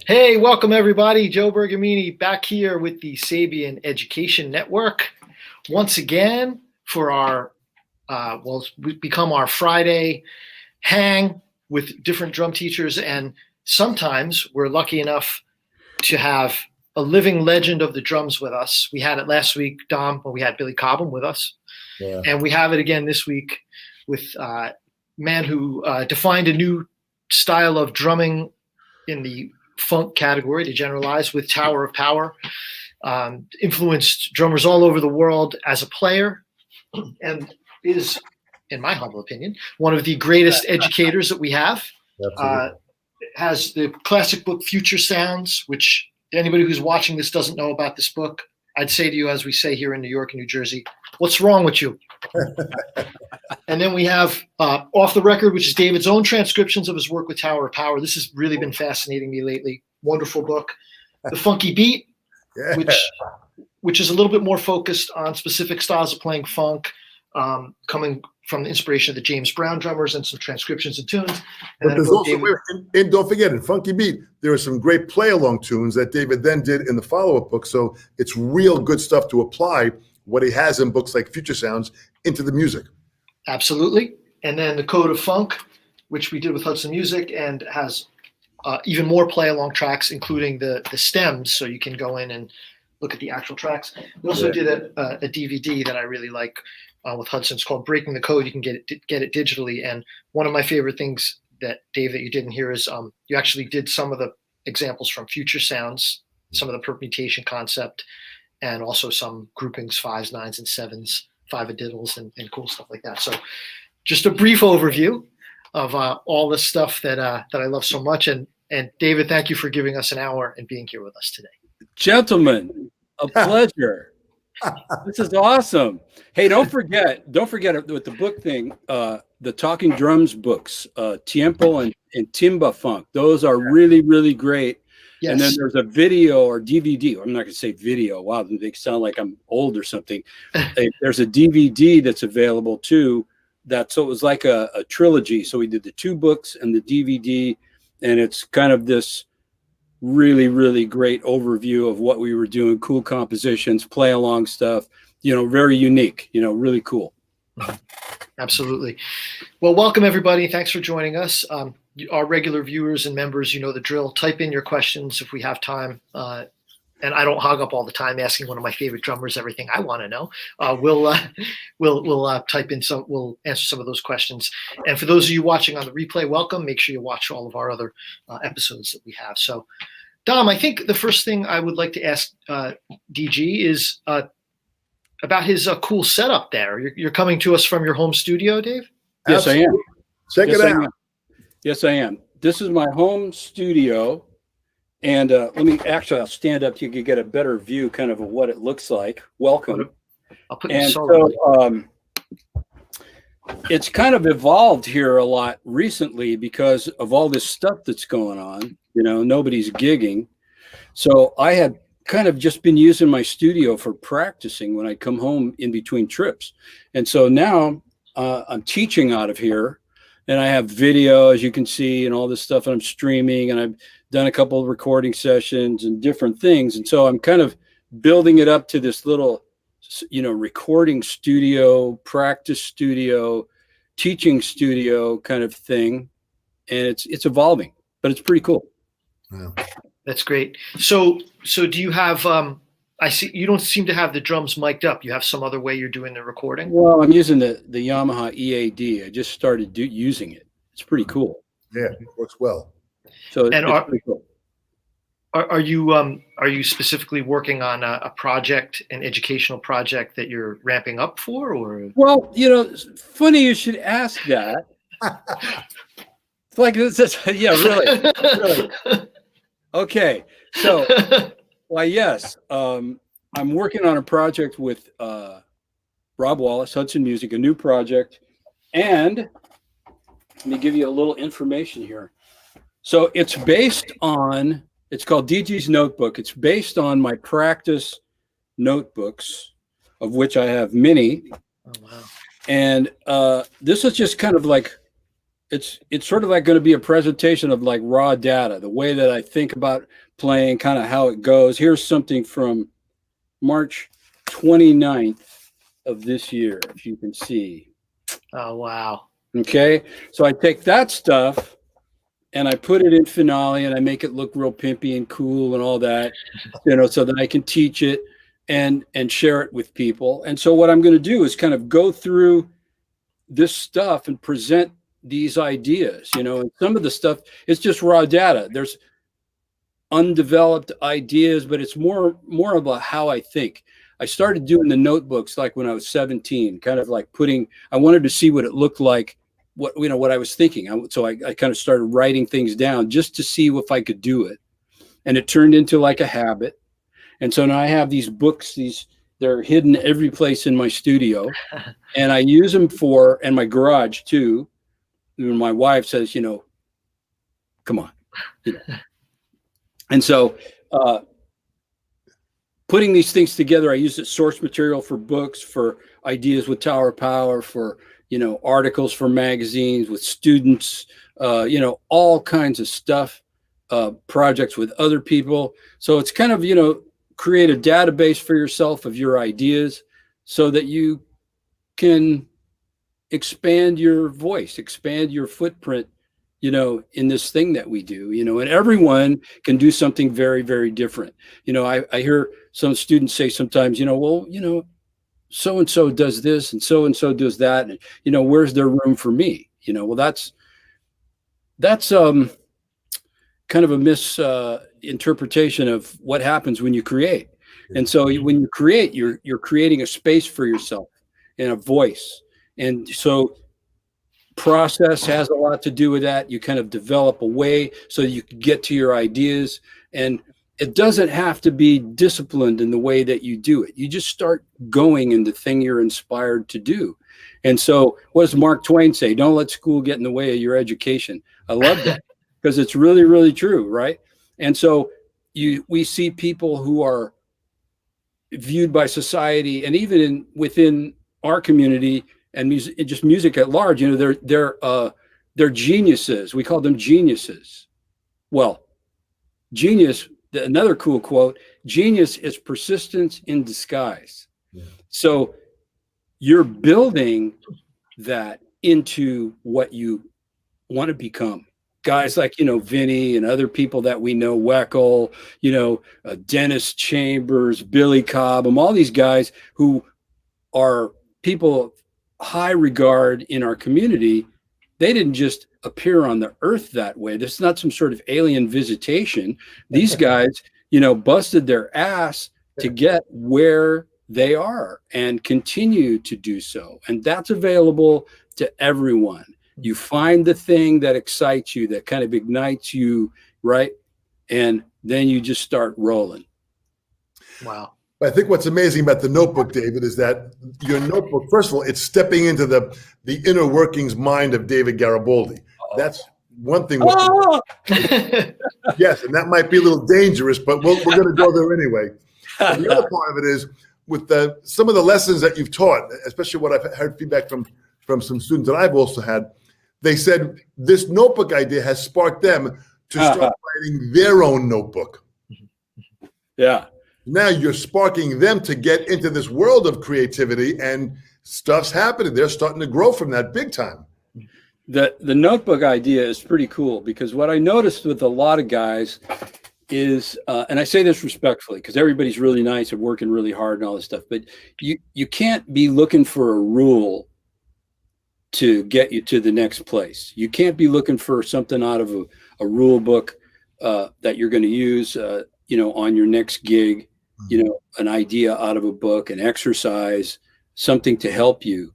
Hey, welcome everybody. Joe Bergamini back here with the Sabian Education Network once again for our it's become our Friday hang with different drum teachers, and sometimes we're lucky enough to have a living legend of the drums with us. We had it last week, Dom, when we had Billy Cobham with us, and we have it again this week with a man who defined a new style of drumming in the funk category, to generalize, with Tower of Power. Influenced drummers all over the world as a player, and is, in my humble opinion, one of the greatest educators that we have. Has the classic book Future Sounds, which anybody who's watching this doesn't know about this book, I'd say to you, as we say here in New York and New Jersey, what's wrong with you? And then we have Off the Record, which is David's own transcriptions of his work with Tower of Power. This has really been fascinating me lately. Wonderful book. The Funky Beat, which is a little bit more focused on specific styles of playing funk, coming from the inspiration of the James Brown drummers and some transcriptions and tunes. And but there's also, and don't forget, in Funky Beat, there are some great play-along tunes that David then did in the follow-up book. So it's real good stuff to apply what he has in books like Future Sounds into the music. Absolutely. And then the Code of Funk, which we did with Hudson Music, and has even more play-along tracks, including the stems, so you can go in and look at the actual tracks. We also did a DVD that I really like with Hudson. It's called Breaking the Code. You can get it digitally. And one of my favorite things that, Dave, that you didn't hear is you actually did some of the examples from Future Sounds, some of the permutation concept, and also some groupings, 5s, 9s, and 7s, 5-a-diddles, and cool stuff like that. So just a brief overview of all the stuff that I love so much. And David, thank you for giving us an hour and being here with us today. Gentlemen, a pleasure. This is awesome. Hey, don't forget with the book thing, the Talking Drums books, Tiempo and Timba Funk. Those are really, really great. Yes. And then there's a video or DVD. I'm not going to say video. Wow, they sound like I'm old or something. There's a DVD that's available too. So it was like a trilogy. So we did the 2 books and the DVD, and it's kind of this really, really great overview of what we were doing. Cool compositions, play along stuff. Very unique. Really cool. Absolutely. Well, welcome everybody. Thanks for joining us. Our regular viewers and members, you know the drill. Type in your questions if we have time. And I don't hog up all the time asking one of my favorite drummers everything I want to know. We'll type in some. We'll answer some of those questions. And for those of you watching on the replay, welcome. Make sure you watch all of our other episodes that we have. So, Dom, I think the first thing I would like to ask DG is about his cool setup there. You're coming to us from your home studio, Dave? Yes, I am. Check it out. Yes, I am. This is my home studio. And I'll stand up so you can get a better view kind of what it looks like. Welcome. I'll put it's kind of evolved here a lot recently because of all this stuff that's going on. Nobody's gigging. So I had kind of just been using my studio for practicing when I come home in between trips. And so now I'm teaching out of here. And I have video, as you can see, and all this stuff, and I'm streaming, and I've done a couple of recording sessions and different things. And so I'm kind of building it up to this little, recording studio, practice studio, teaching studio kind of thing. And it's evolving, but it's pretty cool. Yeah. That's great. So do you have, I see you don't seem to have the drums mic'd up. You have some other way you're doing the recording? Well, I'm using the Yamaha EAD. I just started using it. It's pretty cool. Yeah, it works well. So it's pretty cool. Are you specifically working on a project, an educational project that you're ramping up for, or? Well, funny you should ask that. It's like this. Yeah, really. Okay, so. Why, yes. I'm working on a project with Rob Wallace, Hudson Music, a new project. And let me give you a little information here. So it's called DG's Notebook. It's based on my practice notebooks, of which I have many. Oh, wow. And this is just kind of like it's sort of like going to be a presentation of like raw data, the way that I think about playing, kind of how it goes. Here's something from March 29th of this year, if you can see. Oh, wow. Okay, so I take that stuff and I put it in Finale and I make it look real pimpy and cool and all that, so that I can teach it and share it with people. And so what I'm going to do is kind of go through this stuff and present these ideas, and some of the stuff, it's just raw data. There's undeveloped ideas, but it's more about how I think. I started doing the notebooks like when I was 17, kind of like I wanted to see what it looked like, what I was thinking. So I kind of started writing things down just to see if I could do it. And it turned into like a habit. And so now I have these books, they're hidden every place in my studio, and I use them and my garage too. And my wife says, come on. And so putting these things together, I use it source material for books, for ideas with Tower Power, for, articles for magazines, with students, all kinds of stuff, projects with other people. So it's kind of, create a database for yourself of your ideas so that you can expand your voice, expand your footprint, in this thing that we do, and everyone can do something very, very different. I hear some students say sometimes, so-and-so does this and so does that. And, where's there room for me? Well, that's kind of a misinterpretation of what happens when you create. And so when you create, you're creating a space for yourself and a voice. And so process has a lot to do with that. You kind of develop a way so you can get to your ideas, and it doesn't have to be disciplined in the way that you do it. You just start going in the thing you're inspired to do. And so what does Mark Twain say? Don't let school get in the way of your education. I love that because it's really, really true, right? And so we see people who are viewed by society, and even within our community and music at large, they're geniuses. We call them geniuses. Well, genius, another cool quote, genius is persistence in disguise. Yeah. So you're building that into what you want to become. Guys like, Vinny and other people that we know, Weckl, Dennis Chambers, Billy Cobham, all these guys who are people high regard in our community. They didn't just appear on the earth that way. This is not some sort of alien visitation. These guys, busted their ass to get where they are and continue to do so. And that's available to everyone. You find the thing that excites you, that kind of ignites you, right? And then you just start rolling. Wow. I think what's amazing about the notebook, David, is that your notebook, first of all, it's stepping into the inner workings mind of David Garibaldi. That's one thing. Yes, and that might be a little dangerous, but we're going to go there anyway. The other part of it is with some of the lessons that you've taught, especially what I've heard feedback from some students that I've also had. They said this notebook idea has sparked them to start writing their own notebook. Yeah. Now you're sparking them to get into this world of creativity, and stuff's happening. They're starting to grow from that big time. The notebook idea is pretty cool, because what I noticed with a lot of guys is, and I say this respectfully because everybody's really nice and working really hard and all this stuff, but you can't be looking for a rule to get you to the next place. You can't be looking for something out of a rule book that you're going to use, on your next gig, an idea out of a book, an exercise, something to help you,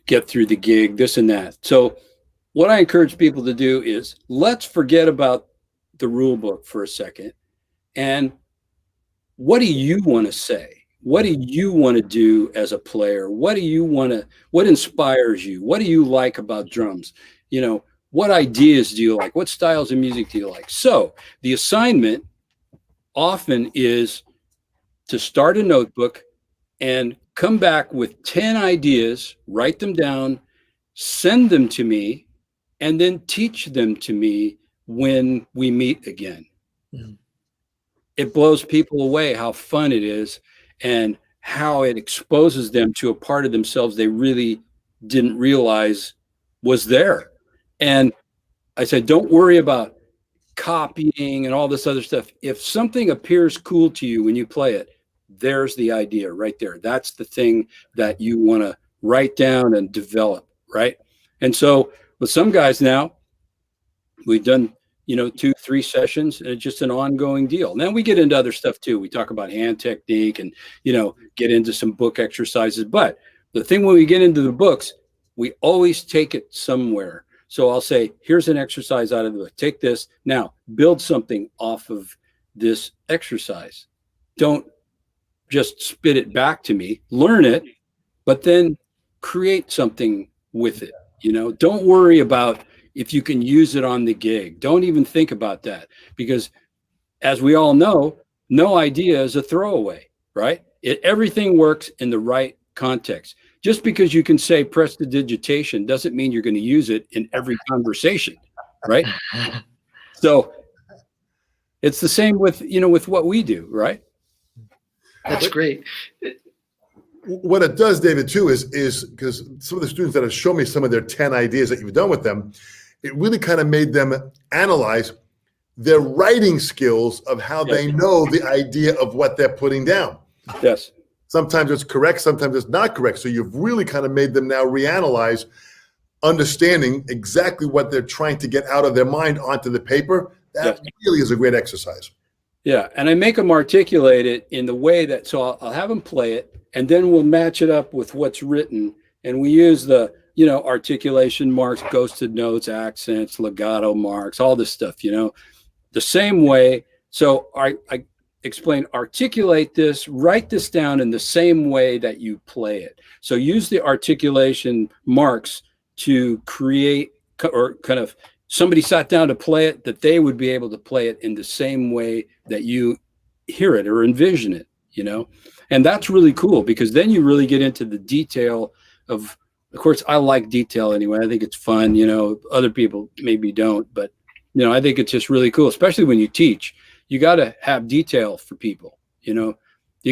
get through the gig, this and that. So what I encourage people to do is let's forget about the rule book for a second. And what do you want to say? What do you want to do as a player? What inspires you? What do you like about drums? What ideas do you like? What styles of music do you like? So the assignment often is to start a notebook and come back with 10 ideas, write them down, send them to me, and then teach them to me when we meet again. Mhm. It blows people away how fun it is and how it exposes them to a part of themselves they really didn't realize was there. And I said, don't worry about copying and all this other stuff. If something appears cool to you when you play it, there's the idea right there. That's the thing that you want to write down and develop, right? And so with some guys now, we've done, 2-3 sessions, and it's just an ongoing deal. Then we get into other stuff too. We talk about hand technique and, get into some book exercises. But the thing when we get into the books, we always take it somewhere. So I'll say, here's an exercise out of the book. Take this. Now build something off of this exercise. Don't just spit it back to me. Learn it, but then create something with it. Don't worry about if you can use it on the gig. Don't even think about that, because as we all know, no idea is a throwaway, right? Everything works in the right context. Just because you can say prestidigitation doesn't mean you're going to use it in every conversation, right? So it's the same with, with what we do, right? That's great. What it does, David, too, is because some of the students that have shown me some of their 10 ideas that you've done with them, it really kind of made them analyze their writing skills of how they know the idea of what they're putting down. Yes. Sometimes it's correct, sometimes it's not correct. So you've really kind of made them now reanalyze, understanding exactly what they're trying to get out of their mind onto the paper. That really is a great exercise. Yeah, and I make them articulate it in the way that, so I'll have them play it, and then we'll match it up with what's written, and we use the, articulation marks, ghosted notes, accents, legato marks, all this stuff, the same way. So I explain, articulate this, write this down in the same way that you play it. So use the articulation marks to create, or kind of, somebody sat down to play it, that they would be able to play it in the same way that you hear it or envision it, and that's really cool, because then you really get into the detail of course, I like detail anyway. I think it's fun, other people maybe don't, but I think it's just really cool, especially when you teach. You got to have detail for people, you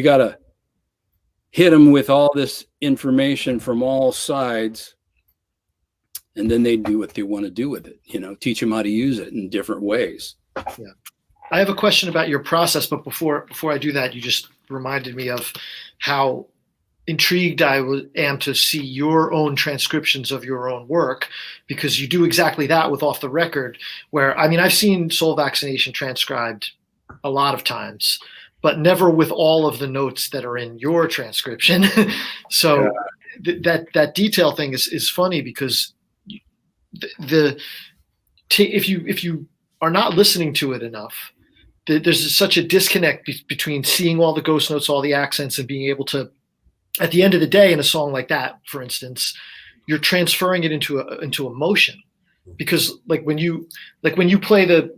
got to hit them with all this information from all sides, and then they do what they want to do with it, teach them how to use it in different ways. Yeah. I have a question about your process, but before I do that, you just reminded me of how intrigued I am to see your own transcriptions of your own work, because you do exactly that with Off the Record, where, I've seen Soul Vaccination transcribed a lot of times, but never with all of the notes that are in your transcription. So that detail thing is funny, because if you are not listening to it enough, there's such a disconnect between seeing all the ghost notes, all the accents, and being able to, at the end of the day, in a song like that, for instance, you're transferring it into emotion, because when you play the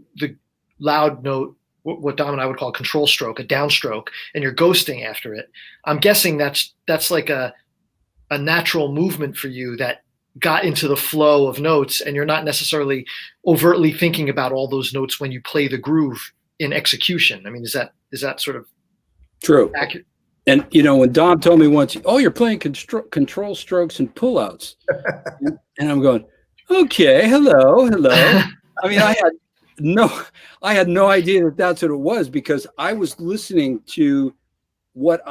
loud note, what Dom and I would call a control stroke, a downstroke, and you're ghosting after it, I'm guessing that's like a natural movement for you that got into the flow of notes, and you're not necessarily overtly thinking about all those notes when you play the groove in execution. Is that sort of true? Accurate? And when Dom told me once, "Oh, you're playing control strokes and pullouts," and I'm going, "Okay, hello." I had no idea that that's what it was, because I was listening to what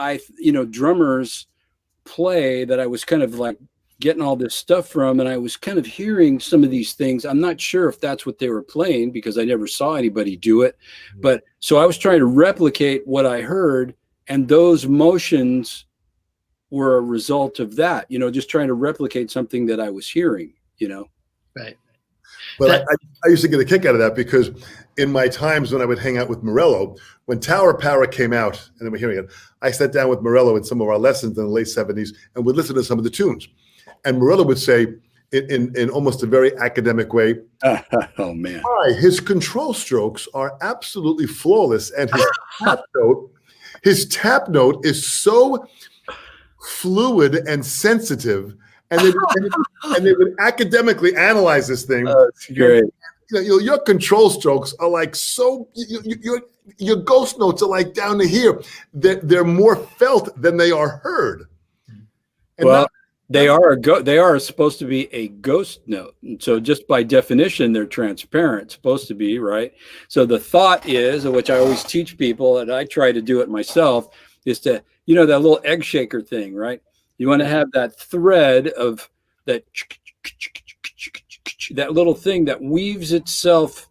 drummers play, that I was kind of like getting all this stuff from, and I was kind of hearing some of these things. I'm not sure if that's what they were playing, because I never saw anybody do it. But so I was trying to replicate what I heard, and those motions were a result of that, just trying to replicate something that I was hearing, Right. But I used to get a kick out of that, because in my times when I would hang out with Morello, when Tower Power came out and then we're hearing it, I sat down with Morello in some of our lessons in the late 70s and would listen to some of the tunes. And Morello would say, in almost a very academic way, oh man, his control strokes are absolutely flawless, and his tap note is so fluid and sensitive and they would academically analyze this thing. That's great. Your control strokes are like your ghost notes are like down to here. They're more felt than they are heard. And well, they are supposed to be a ghost note, and so just by definition, they're transparent. Supposed to be, right? So the thought is, which I always teach people, and I try to do it myself, is to that little egg shaker thing, right? You want to have that thread of that little thing that weaves itself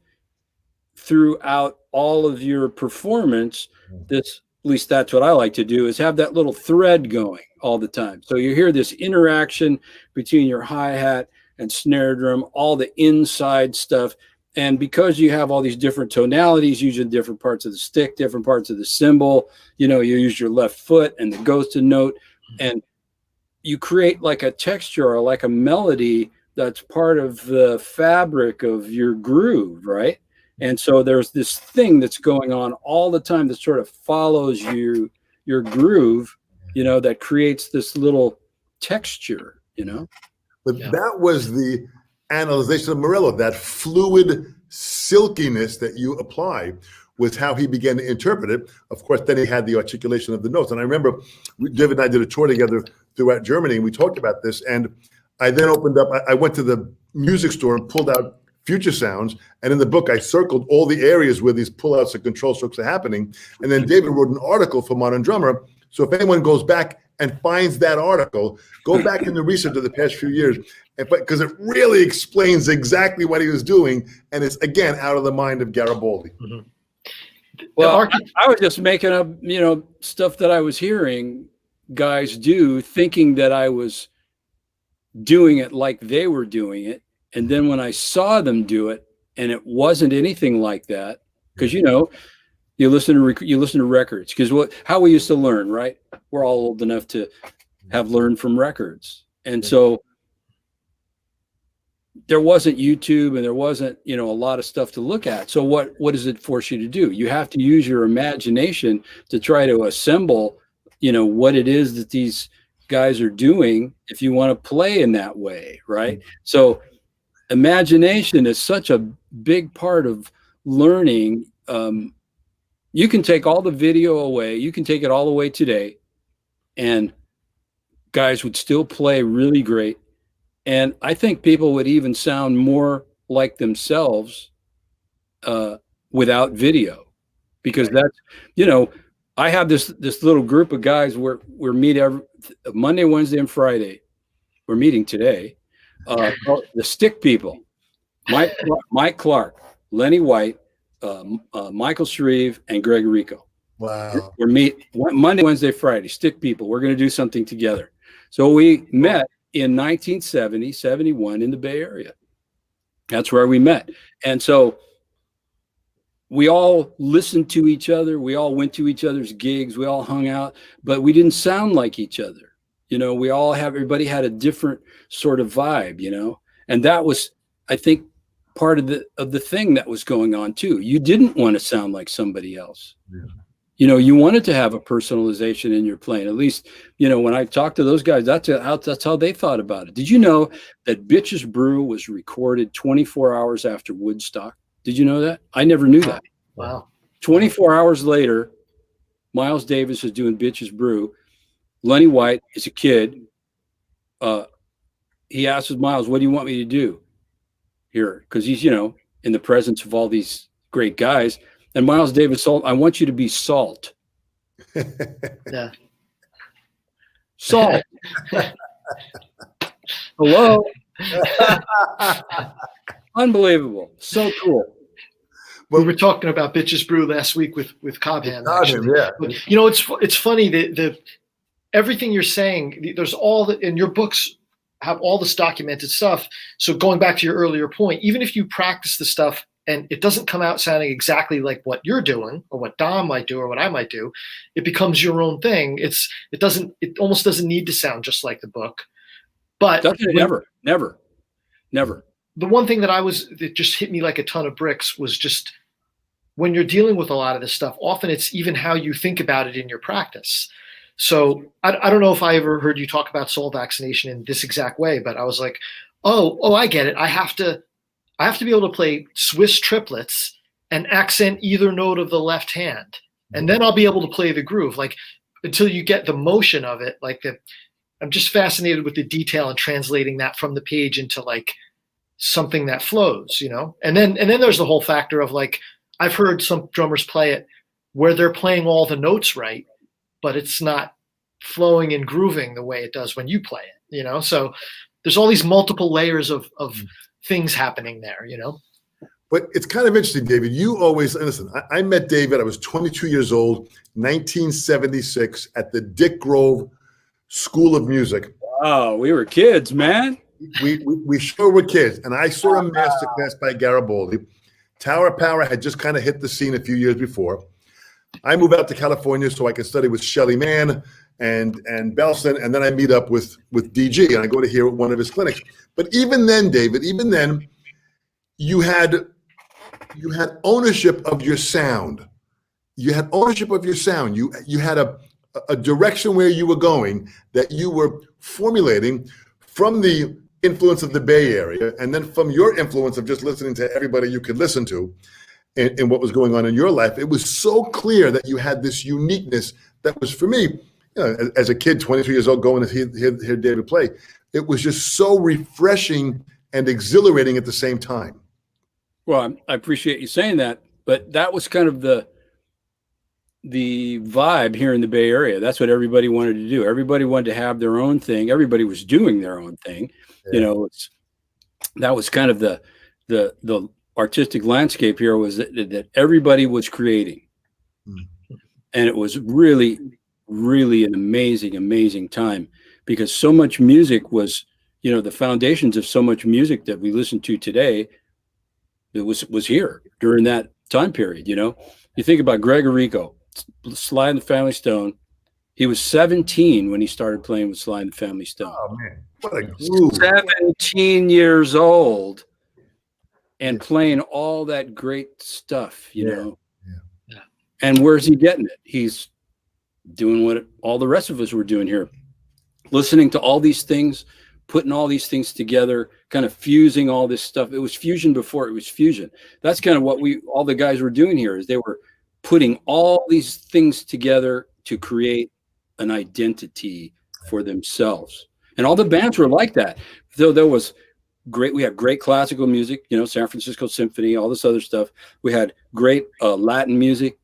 throughout all of your performance. At least that's what I like to do, is have that little thread going all the time. So you hear this interaction between your hi-hat and snare drum, all the inside stuff. And because you have all these different tonalities, using different parts of the stick, different parts of the cymbal, you use your left foot and the ghosted note, and you create like a texture or like a melody that's part of the fabric of your groove, right? And so there's this thing that's going on all the time that sort of follows your groove, that creates this little texture, But that was the analyzation of Morello, that fluid silkiness that you apply was how he began to interpret it. Of course, then he had the articulation of the notes. And I remember David and I did a tour together throughout Germany, and we talked about this. And I then I went to the music store and pulled out Future Sounds. And in the book, I circled all the areas where these pullouts and control strokes are happening. And then David wrote an article for Modern Drummer. So if anyone goes back and finds that article, go back in the research of the past few years, because it really explains exactly what he was doing. And it's, again, out of the mind of Garibaldi. Mm-hmm. Well, I was just making up, stuff that I was hearing guys do, thinking that I was doing it like they were doing it. And then when I saw them do it, and it wasn't anything like that, because you listen to records, because how we used to learn, right? We're all old enough to have learned from records, and so there wasn't YouTube, and there wasn't a lot of stuff to look at. So what does it force you to do? You have to use your imagination to try to assemble what it is that these guys are doing if you want to play in that way, right? So imagination is such a big part of learning. You can take all the video away, you can take it all away today, and guys would still play really great. And I think people would even sound more like themselves without video, because that's, I have this little group of guys where we're meet every Monday, Wednesday, and Friday. We're meeting today. The stick people, Mike Clark, Lenny White, Michael Shreve, and Greg Rico. Wow. We're meet Monday, Wednesday, Friday, stick people. We're going to do something together. So we met in 1970, 71 in the Bay Area. That's where we met. And so we all listened to each other. We all went to each other's gigs. We all hung out, but we didn't sound like each other. Everybody had a different sort of vibe, and that was, I think, part of the thing that was going on too. You didn't want to sound like somebody else. Yeah. You wanted to have a personalization in your playing. At least, when I talked to those guys, that's how they thought about it. Did you know that Bitches Brew was recorded 24 hours after Woodstock? Did you know that? I never knew that. Wow. 24 hours later, Miles Davis is doing Bitches Brew. Lenny White is a kid. He asks Miles, "What do you want me to do here?" Because he's, in the presence of all these great guys. And Miles Davis, "I want you to be Salt." Yeah. Salt. Hello. Unbelievable. So cool. We were talking about Bitches Brew last week with Cobham. Yeah. But, it's funny that everything you're saying, there's and your books have all this documented stuff. So going back to your earlier point, even if you practice the stuff and it doesn't come out sounding exactly like what you're doing or what Dom might do or what I might do, it becomes your own thing. It almost doesn't need to sound just like the book. But never. The one thing that just hit me like a ton of bricks was just when you're dealing with a lot of this stuff, often it's even how you think about it in your practice. So I don't know if I ever heard you talk about soul vaccination in this exact way, but I was like, oh, I get it. I have to be able to play Swiss triplets and accent either note of the left hand, and then I'll be able to play the groove. Like until you get the motion of it, I'm just fascinated with the detail and translating that from the page into like something that flows, you know? And then there's the whole factor of like, I've heard some drummers play it where they're playing all the notes right, but it's not flowing and grooving the way it does when you play it, you know? So there's all these multiple layers of things happening there, you know? But it's kind of interesting, David. You always, listen, I met David, I was 22 years old, 1976 at the Dick Grove School of Music. Oh, we were kids, man. We sure were kids. And I saw a masterclass by Garibaldi. Tower of Power had just kind of hit the scene a few years before. I moved out to California so I could study with Shelly Mann and Belson, and then I meet up with DG, and I go to hear one of his clinics. But even then, David, you had ownership of your sound. You had ownership of your sound. You had a direction where you were going that you were formulating from the influence of the Bay Area, and then from your influence of just listening to everybody you could listen to and what was going on in your life. It was so clear that you had this uniqueness that was, for me, you know, as a kid, 22 years old, going to hear David play, it was just so refreshing and exhilarating at the same time. Well, I appreciate you saying that, but that was kind of the vibe here in the Bay Area. That's what everybody wanted to do. Everybody wanted to have their own thing. Everybody was doing their own thing. Yeah. You know, that was kind of the artistic landscape here, was that everybody was creating. And it was really, really an amazing time, because so much music was, you know, the foundations of so much music that we listen to today, it was here during that time period. You know, you think about Gregorico, Sly and the Family Stone. He was 17 when he started playing with Sly and the Family Stone. Oh man, what a groove! 17 years old and playing all that great stuff, you know. Yeah. And where's he getting it? He's doing what all the rest of us were doing here, listening to all these things, putting all these things together, kind of fusing all this stuff. It was fusion before it was fusion. That's kind of what all the guys were doing here, is they were putting all these things together to create an identity for themselves. And all the bands were like that. So we had great classical music, you know, San Francisco Symphony, all this other stuff. We had great Latin music,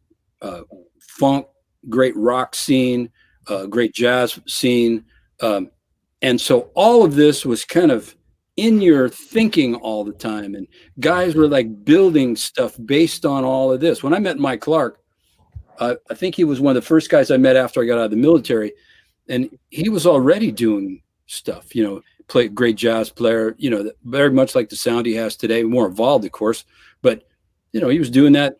funk, great rock scene, great jazz scene. And so all of this was kind of in your thinking all the time. And guys were like building stuff based on all of this. When I met Mike Clark, I think he was one of the first guys I met after I got out of the military. And he was already doing stuff, you know, great jazz player, you know, very much like the sound he has today, more evolved, of course. But, you know, he was doing that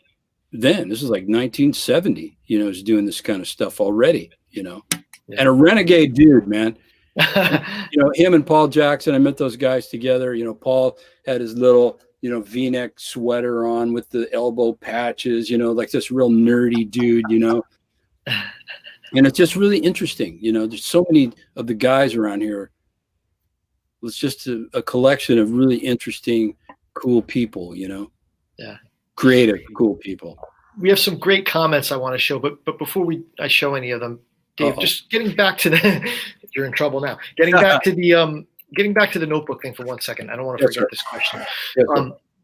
then. This is like 1970, you know, he's doing this kind of stuff already, you know. Yeah. And a renegade dude, man. You know, him and Paul Jackson, I met those guys together. You know, Paul had his little, you know, V-neck sweater on with the elbow patches, you know, like this real nerdy dude, you know. And it's just really interesting. You know, there's so many of the guys around here. It's just a collection of really interesting, cool people, you know. Yeah. Creative, cool people. We have some great comments I want to show, but before I show any of them, Dave, just getting back to you're in trouble now. Getting back to the notebook thing for 1 second. I don't want to forget this question. Yes,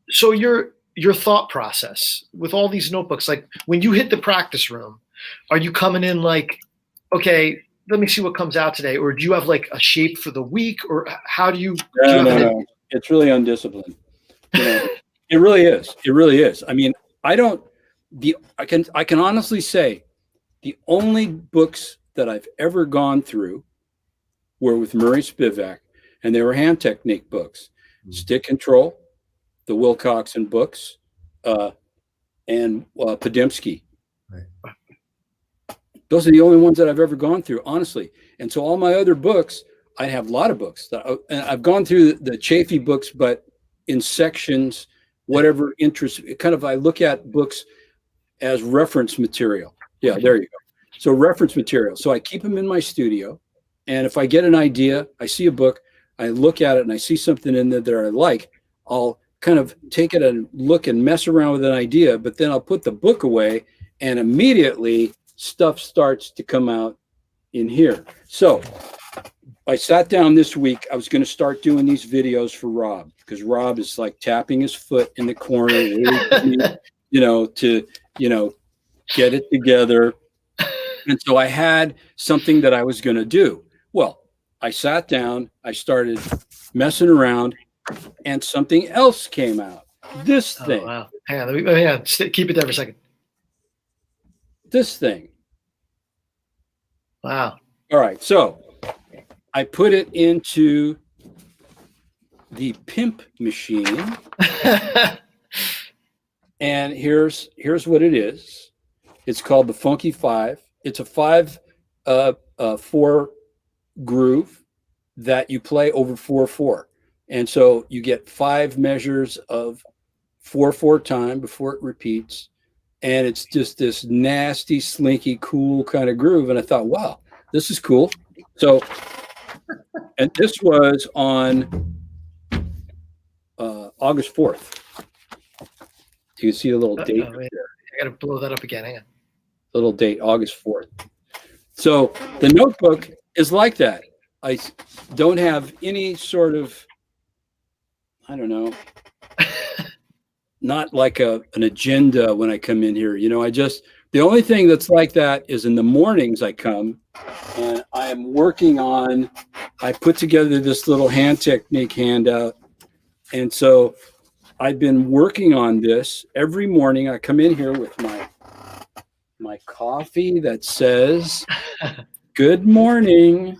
so your thought process with all these notebooks, like when you hit the practice room, are you coming in like, okay, let me see what comes out today, or do you have like a shape for the week, or how do you? No. It's really undisciplined. You know, it really is. It really is. I mean, I can honestly say the only books that I've ever gone through were with Murray Spivak, and they were hand technique books, Stick Control, the Wilcoxon books, and Podimsky. Right. Those are the only ones that I've ever gone through, honestly. And so all my other books, I have a lot of books and I've gone through the Chafee books, but in sections, whatever interest, kind of, I look at books as reference material. Yeah, there you go. So reference material. So I keep them in my studio. And if I get an idea, I see a book, I look at it and I see something in there that I like, I'll kind of take it and look and mess around with an idea, but then I'll put the book away and immediately stuff starts to come out in here. So I sat down this week. I was going to start doing these videos for Rob because Rob is like tapping his foot in the corner, to get it together. And so I had something that I was going to do. Well, I sat down, I started messing around, and something else came out. This thing. Oh, wow. Hang on, keep it there for a second. This thing. Wow. All right, so I put it into the pimp machine, and here's what it is. It's called the Funky Five. It's a 5/4 groove that you play over 4/4, and so you get 5 measures of 4/4 time before it repeats, and it's just this nasty, slinky, cool kind of groove. And I thought, wow, this is cool. So, and this was on August 4th. You can see the little date right there. I gotta blow that up again. Hang on. Little date, August 4th. So the notebook is like that. I don't have any sort of, I don't know, not like an agenda when I come in here. The only thing that's like that is in the mornings I come and I am working on, I put together this little hand technique handout. And so I've been working on this every morning. I come in here with my coffee that says, good morning,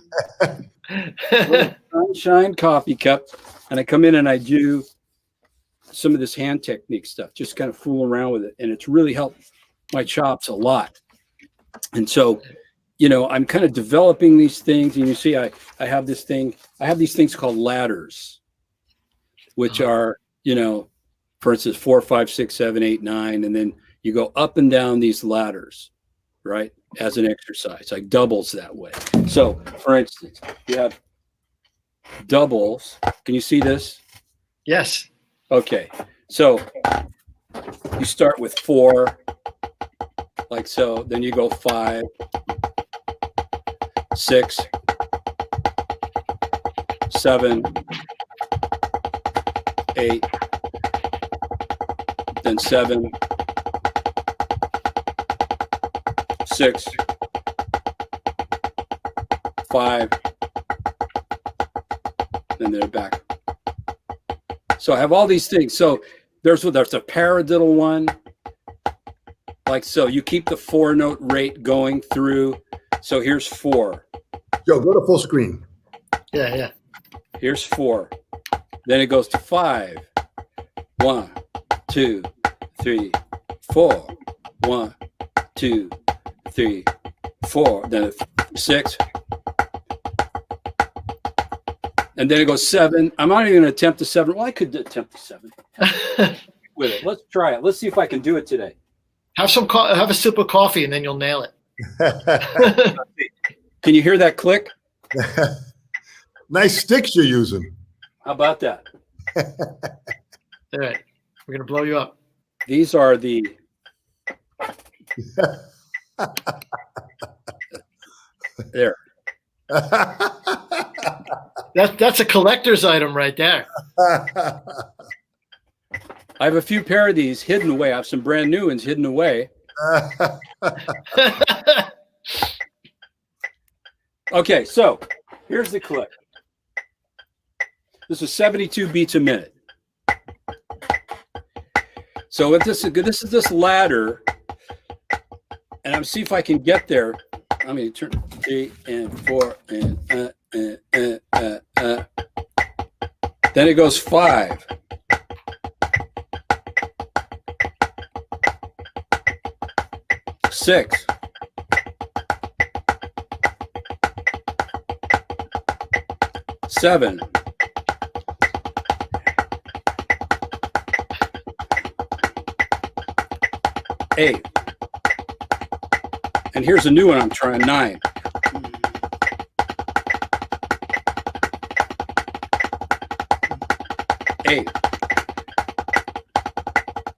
sunshine coffee cup. And I come in and I do some of this hand technique stuff, just kind of fool around with it. And it's really helped my chops a lot. And so, I'm kind of developing these things. And you see, I have these things called ladders, which are, for instance, 4, 5, 6, 7, 8, 9, and then you go up and down these ladders, right, as an exercise, like doubles that way. So, for instance, you have doubles. Can you see this? Yes. Okay. So you start with 4, like so. Then you go 5, 6, 7, 8, then 7, 6, 5, then they're back. So I have all these things. So there's a paradiddle one, like so. You keep the 4-note rate going through. So here's 4. Joe, go to full screen. Yeah. Here's 4. Then it goes to 5. 1, 2, 3, 4. 1, 2, 3, 4. Then 6. And then it goes 7. I'm not even going to attempt the 7. Well, I could attempt the 7 with it. Let's try it. Let's see if I can do it today. Have a sip of coffee and then you'll nail it. Can you hear that click? Nice sticks you're using. How about that? All right. We're going to blow you up. These are the there. That's a collector's item right there. I have a few pair of these hidden away. I have some brand new ones hidden away. Okay, so here's the clip. This is 72 beats a minute. So if this is this ladder, and I'm see if I can get there. I'm going to turn 3 and 4 and then it goes 5. 6. 7. 8. And here's a new one I'm trying, 9. Eight.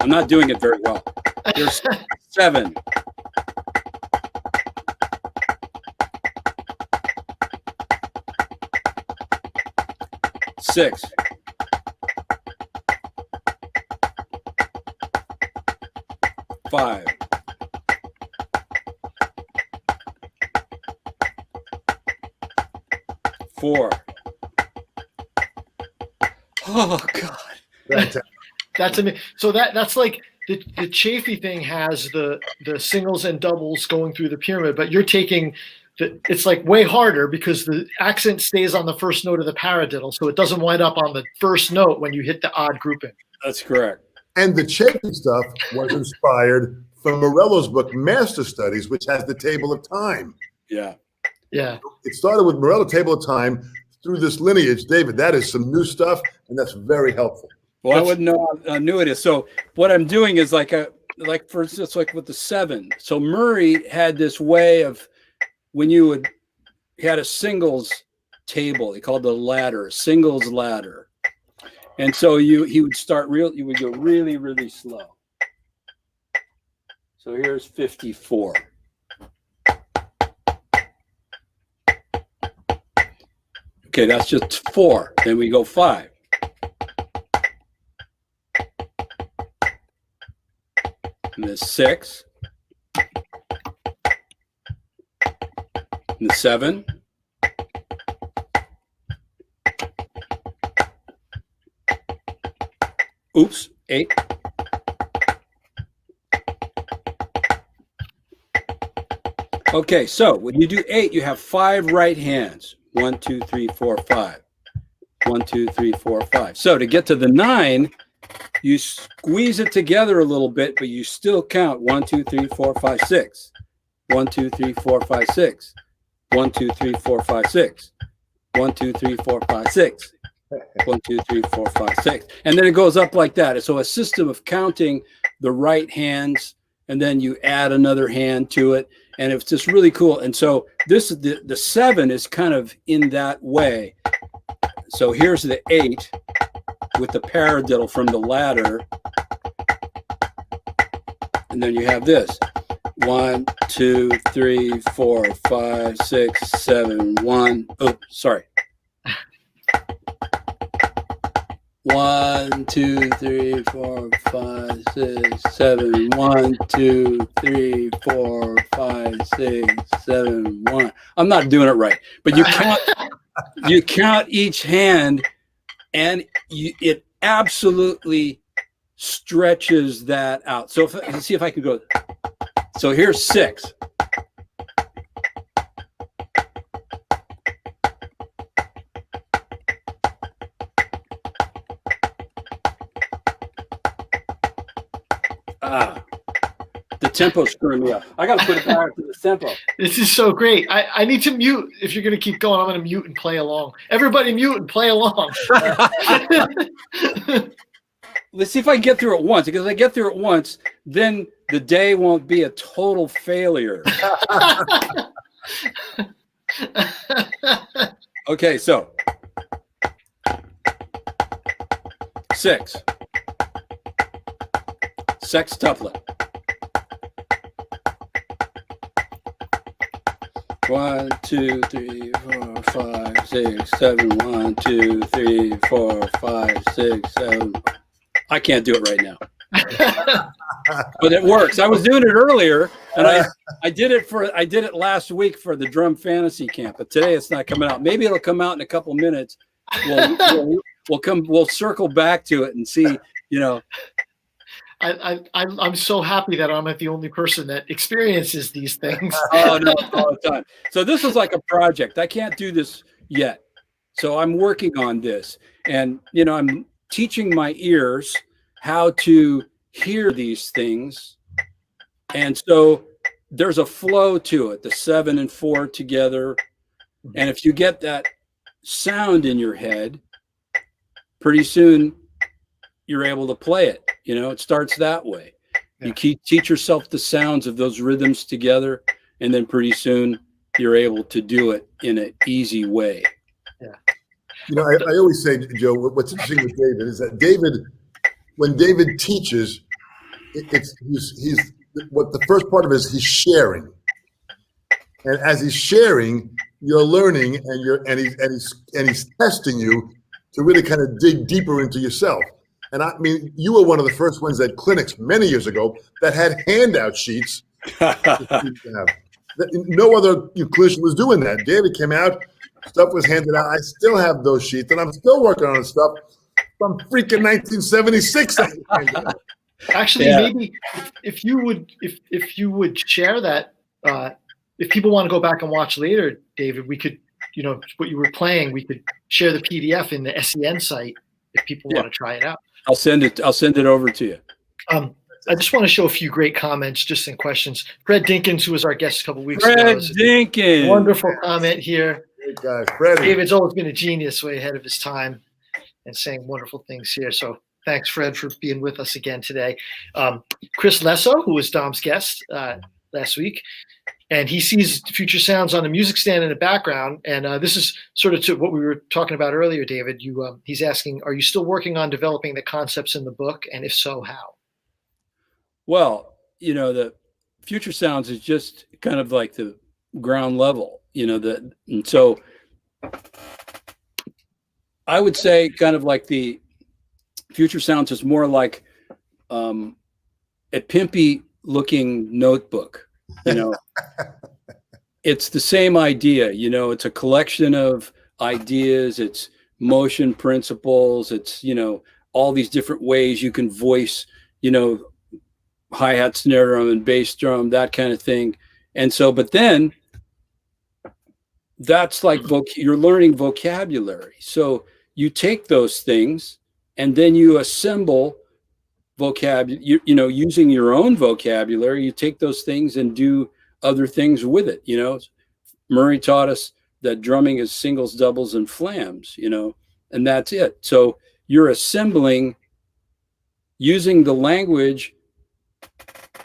I'm not doing it very well. There's 7. 6. 5. 4. Oh God. That's amazing. So that's like the Chafee thing has the singles and doubles going through the pyramid, but you're taking it's like way harder because the accent stays on the first note of the paradiddle, so it doesn't wind up on the first note when you hit the odd grouping. That's correct. And the Chafee stuff was inspired from Morello's book, Master Studies, which has the table of time. Yeah. Yeah. It started with Morello table of time through this lineage. David, that is some new stuff, and that's very helpful. Well, I wouldn't know how new it is. So what I'm doing is like for instance, like with the 7. So Murray had this way of when he had a singles table, he called the ladder, singles ladder. And so he would you would go really, really slow. So here's 54. Okay, that's just 4. Then we go 5. And the 6. And the 7. Oops, 8. Okay, so when you do 8, you have 5 right hands. 1, 2, 3, 4, 5. 1, 2, 3, 4, 5. So to get to the 9, you squeeze it together a little bit, but you still count 1, 2, 3, 4, 5, 6. 1, 2, 3, 4, 5, 6. 1, 2, 3, 4, 5, 6. 1, 2, 3, 4, 5, 6. 1, 2, 3, 4, 5, 6. And then it goes up like that. So a system of counting the right hands, and then you add another hand to it. And it's just really cool. And so this is the 7 is kind of in that way. So here's the 8 with the paradiddle from the ladder. And then you have this. 1, 2, 3, 4, 5, 6, 7, 1. Oh, sorry. 1, 2, 3, 4, 5, 6, 7. 1, 2, 3, 4, 5, 6, 7, 1. I'm not doing it right, but you count each hand, and it absolutely stretches that out. So let's see if I can go. So here's 6. The tempo screwing me up. I got to put it back to the tempo. This is so great. I need to mute. If you're going to keep going, I'm going to mute and play along. Everybody mute and play along. Let's see if I can get through it once, because if I get through it once, then the day won't be a total failure. Okay, so 6. Sextuplet. 1, 2, 3, 4, 5, 6, 7. 1, 2, 3, 4, 5, 6, 7. I can't do it right now, but it works. I was doing it earlier, and I did it last week for the drum fantasy camp, but today it's not coming out. Maybe it'll come out in a couple minutes. We'll circle back to it and see. I'm so happy that I'm not the only person that experiences these things. Oh no, all the time. So this is like a project. I can't do this yet, so I'm working on this, and I'm teaching my ears how to hear these things. And so there's a flow to it, the 7 and 4 together. And if you get that sound in your head, pretty soon you're able to play it. It starts that way. Yeah. You teach yourself the sounds of those rhythms together, and then pretty soon you're able to do it in an easy way. Yeah. You know, I always say, Joe, what's interesting with David is that when David teaches, he's what the first part of it is he's sharing, and as he's sharing, you're learning, and he's testing you to really kind of dig deeper into yourself. And I mean, you were one of the first ones at clinics many years ago that had handout sheets. No other clinician was doing that. David came out, stuff was handed out. I still have those sheets, and I'm still working on stuff from freaking 1976. Actually, maybe if you would share that, if people want to go back and watch later, David, we could, what you were playing, we could share the PDF in the SEN site if people want to try it out. I'll send it over to you. I just want to show a few great comments just in questions. Fred Dinkins, who was our guest a couple weeks ago. Fred Dinkins. Wonderful comment here. Great guy, Freddie. David's always been a genius, way ahead of his time and saying wonderful things here. So thanks, Fred, for being with us again today. Chris Lesso, who was Dom's guest last week, and he sees Future Sounds on the music stand in the background. And this is sort of to what we were talking about earlier, David. He's asking, are you still working on developing the concepts in the book? And if so, how? Well, the Future Sounds is just kind of like the ground level, and so I would say kind of like the Future Sounds is more like a pimpy looking notebook, It's the same idea, it's a collection of ideas, it's motion principles, it's, all these different ways you can voice, hi-hat, snare drum, and bass drum, that kind of thing. And so, but then that's like you're learning vocabulary. So you take those things and then you assemble vocabulary, using your own vocabulary, you take those things and do other things with it. Murray taught us that drumming is singles, doubles, and flams, and that's it. So you're assembling using the language,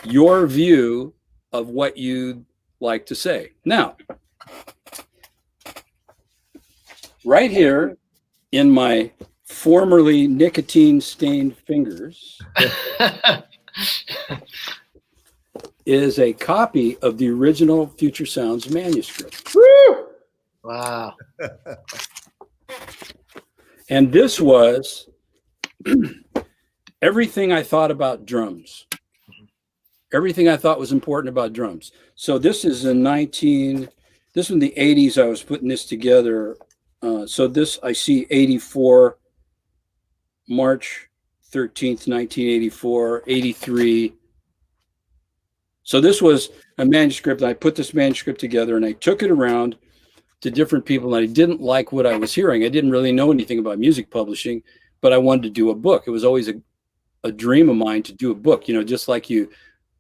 your view of what you'd like to say. Now, right here in my formerly nicotine-stained fingers is a copy of the original Future Sounds manuscript. Woo! Wow. And this was everything I thought about drums. Everything I thought was important about drums. So this is in the 80s I was putting this together. So this, I see 84, March 13th, 1984, 83. So this was a manuscript. I put this manuscript together and I took it around to different people, and I didn't like what I was hearing. I didn't really know anything about music publishing, but I wanted to do a book. It was always a dream of mine to do a book, just like you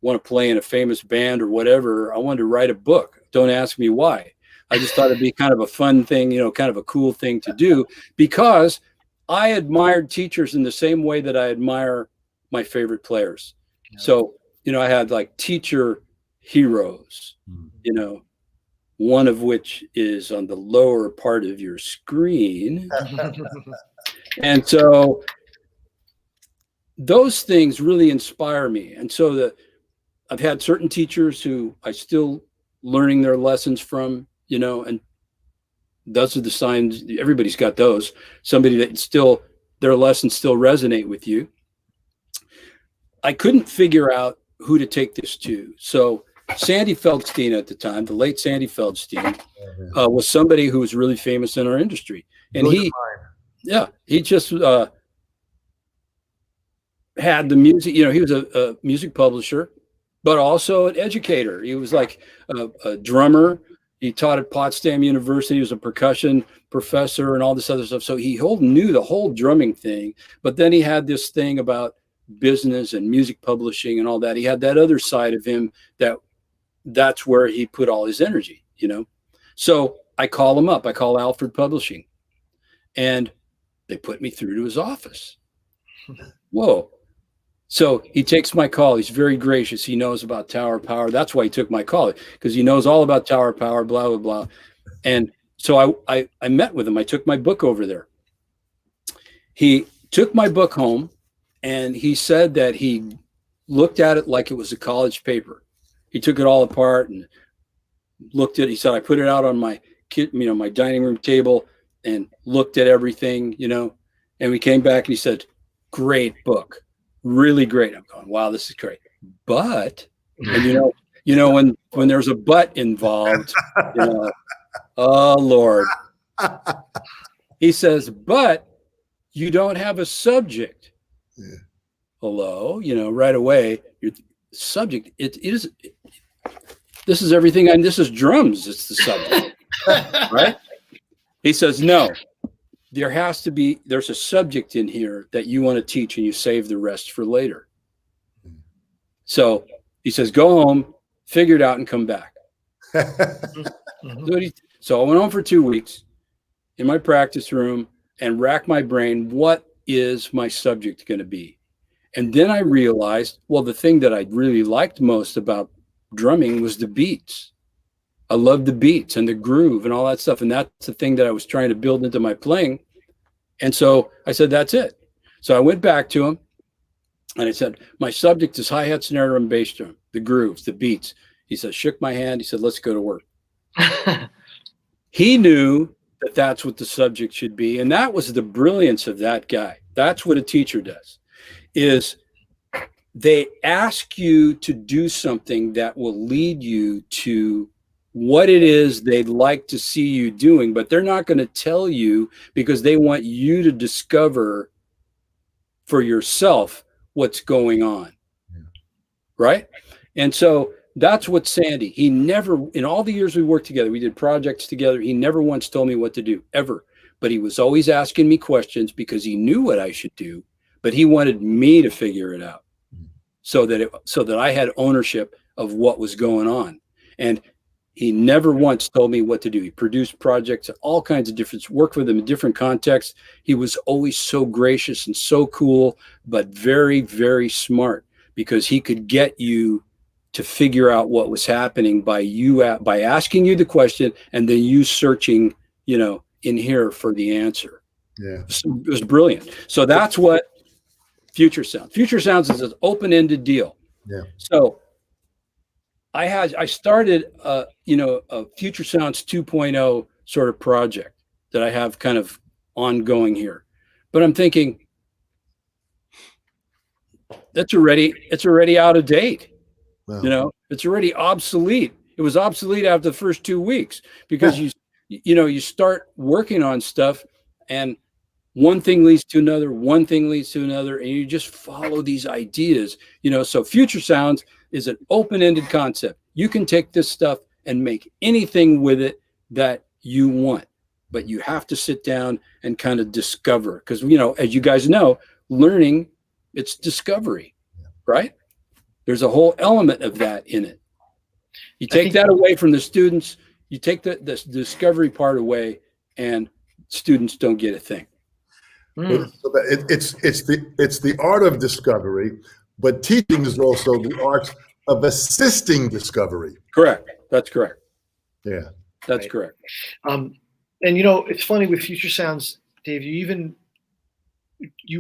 want to play in a famous band or whatever. I wanted to write a book. Don't ask me why. I just thought it'd be kind of a fun thing, kind of a cool thing to do, because I admired teachers in the same way that I admire my favorite players. Yeah. So, I had like teacher heroes, one of which is on the lower part of your screen. And so those things really inspire me. And so I've had certain teachers who I still learning their lessons from, and those are the signs. Everybody's got those. Somebody that their lessons still resonate with you. I couldn't figure out who to take this to. So Sandy Feldstein at the time, the late Sandy Feldstein, was somebody who was really famous in our industry. And he just had the music, he was a music publisher, but also an educator. He was like a drummer. He taught at Potsdam University. He was a percussion professor and all this other stuff. So he knew the whole drumming thing, but then he had this thing about business and music publishing and all that. He had that other side of him that's where he put all his energy, So I call him up. I call Alfred Publishing, and they put me through to his office. Whoa. So he takes my call. He's very gracious. He knows about tower power. That's why he took my call, because he knows all about tower power, blah, blah, blah. And so I met with him. I took my book over there. He took my book home, and he said that he looked at it like it was a college paper. He took it all apart and looked at it. He said, I put it out on my my dining room table and looked at everything, and we came back and he said, great book, really great. I'm going, wow, this is great. But, and when there's a but involved, oh Lord, he says, but you don't have a subject. Yeah. Hello, right away, your subject, this is everything, and this is drums. It's the subject, right? He says, no, there's a subject in here that you want to teach, and you save the rest for later. So he says, go home, figure it out, and come back. So I went home for 2 weeks in my practice room and racked my brain. What is my subject going to be? And then I realized, well, the thing that I really liked most about drumming was the beats. I loved the beats and the groove and all that stuff. And that's the thing that I was trying to build into my playing. And so I said, that's it. So I went back to him and I said, my subject is hi-hat, snare drum, bass drum, the grooves, the beats. He said, shook my hand. He said, let's go to work. He knew that that's what the subject should be. And that was the brilliance of that guy. That's what a teacher does, is they ask you to do something that will lead you to what it is they'd like to see you doing, but they're not going to tell you because they want you to discover for yourself what's going on. Yeah. Right? And so that's what Sandy, he never, in all the years we worked together, we did projects together, he never once told me what to do, ever. But he was always asking me questions because he knew what I should do, but he wanted me to figure it out so that I had ownership of what was going on. And he never once told me what to do. He produced projects, all kinds of different, worked with them in different contexts. He was always so gracious and so cool, but very, very smart, because he could get you to figure out what was happening by asking you the question and then you searching, in here for the answer. Yeah. It was brilliant. So that's what Future Sounds. Future Sounds is an open-ended deal. Yeah. So I started a Future Sounds 2.0 sort of project that I have kind of ongoing here. But I'm thinking it's already out of date. Wow. It's already obsolete. It was obsolete after the first 2 weeks because you start working on stuff and one thing leads to another, and you just follow these ideas, so Future Sounds is an open-ended concept. You can take this stuff and make anything with it that you want, but you have to sit down and kind of discover, because, as you guys know, learning, it's discovery, right? There's a whole element of that in it. You take that away from the students, you take the discovery part away, and students don't get a thing. It's the art of discovery, but teaching is also the art of assisting discovery. Correct. That's correct. Yeah. That's correct. And it's funny with Future Sounds, Dave, you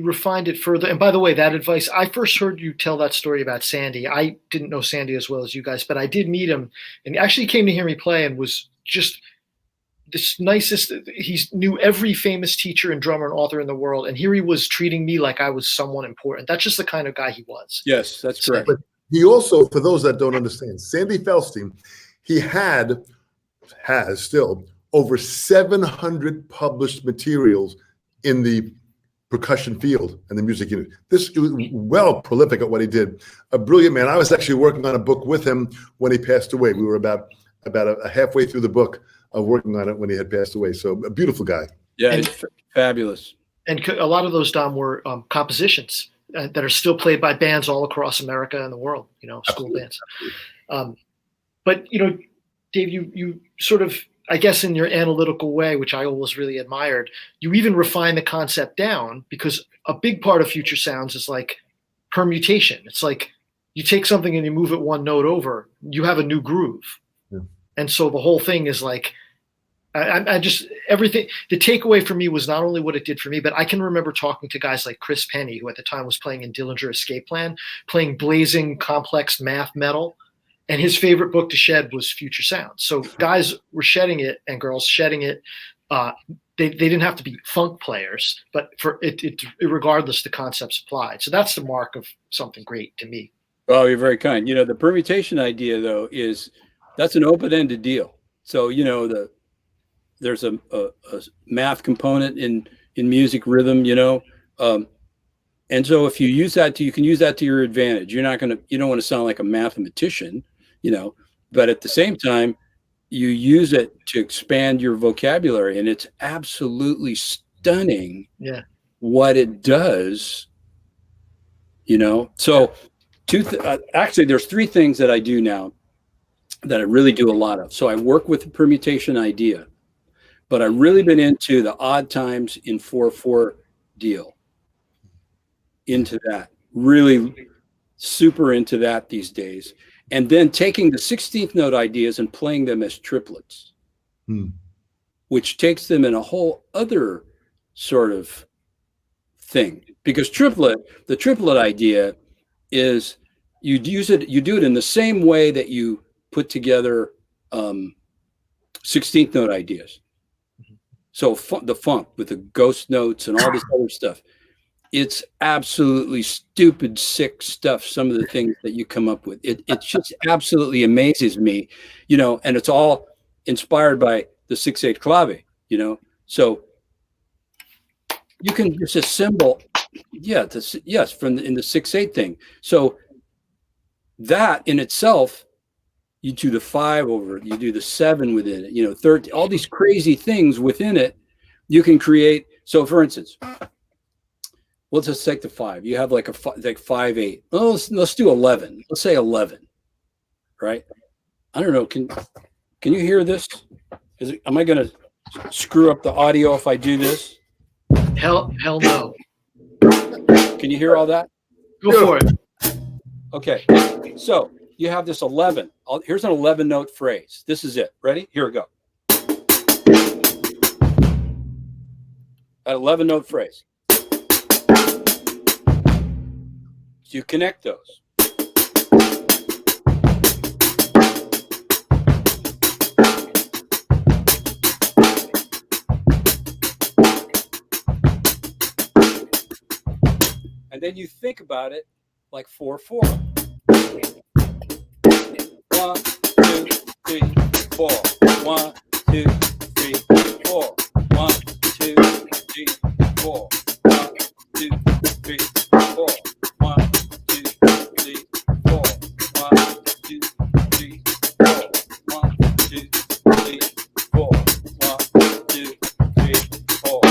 refined it further. And by the way, that advice, I first heard you tell that story about Sandy. I didn't know Sandy as well as you guys, but I did meet him, and he actually came to hear me play and was just this nicest. He knew every famous teacher and drummer and author in the world. And here he was treating me like I was someone important. That's just the kind of guy he was. Yes, that's correct. But he also, for those that don't understand, Sandy Feldstein, he has still over 700 published materials in the percussion field and the music unit. This was well prolific at what he did. A brilliant man. I was actually working on a book with him when he passed away. We were about a halfway through the book of working on it when he had passed away. So a beautiful guy. Yeah, he's fabulous. And a lot of those, Dom, were compositions that are still played by bands all across America and the world, school Absolutely. Bands. But, Dave, you sort of, I guess in your analytical way, which I always really admired, you even refine the concept down, because a big part of Future Sounds is like permutation. It's like you take something and you move it one note over, you have a new groove. Yeah. And so the whole thing is like, I just, everything, the takeaway for me was not only what it did for me, but I can remember talking to guys like Chris Penny, who at the time was playing in Dillinger Escape Plan, playing blazing complex math metal. And his favorite book to shed was Future Sounds. So guys were shedding it and girls shedding it. They didn't have to be funk players, but for it regardless, the concepts applied. So that's the mark of something great to me. Oh, you're very kind. You know, the permutation idea though that's an open-ended deal. So, you know, there's a math component in music rhythm, you know. And so if you use that you can use that to your advantage. You don't want to sound like a mathematician, you know, but at the same time, you use it to expand your vocabulary, and it's absolutely stunning what it does, you know. So actually there's three things that I do now that I really do a lot of. So I work with the permutation idea, but I've really been into the odd times in 4/4 deal, into that, really super into that these days. And then taking the 16th note ideas and playing them as triplets, which takes them in a whole other sort of thing. Because the triplet idea is you do it in the same way that you put together 16th note ideas. So the funk with the ghost notes and all this other stuff. It's absolutely stupid, sick stuff. Some of the things that you come up with, it just absolutely amazes me, you know, and it's all inspired by the 6/8 clave, you know. So you can just assemble, from in the 6/8 thing. So that in itself, you do the 5 over it, you do the 7 within it, you know, 13, all these crazy things within it, you can create. So for instance, let's just take the 5. You have like 5/8. Well, let's do 11. Let's say 11, right? I don't know. Can you hear this? Am I going to screw up the audio if I do this? Hell no. Can you hear all that? Go for it. Okay. So you have this 11. Here's an 11 note phrase. This is it. Ready? Here we go. An 11 note phrase. You connect those. And then you think about it like 4/4. 1, 2, 3, 4. 1, 2, 3, 4. 1, 2, 3, 4. 1, 2, 3, 4. 1, 2, 3, 4. 1, 2, 3, 4. 1, 2, 3, 4. 1, 2, 3, 4. 1, 2, 3, 4.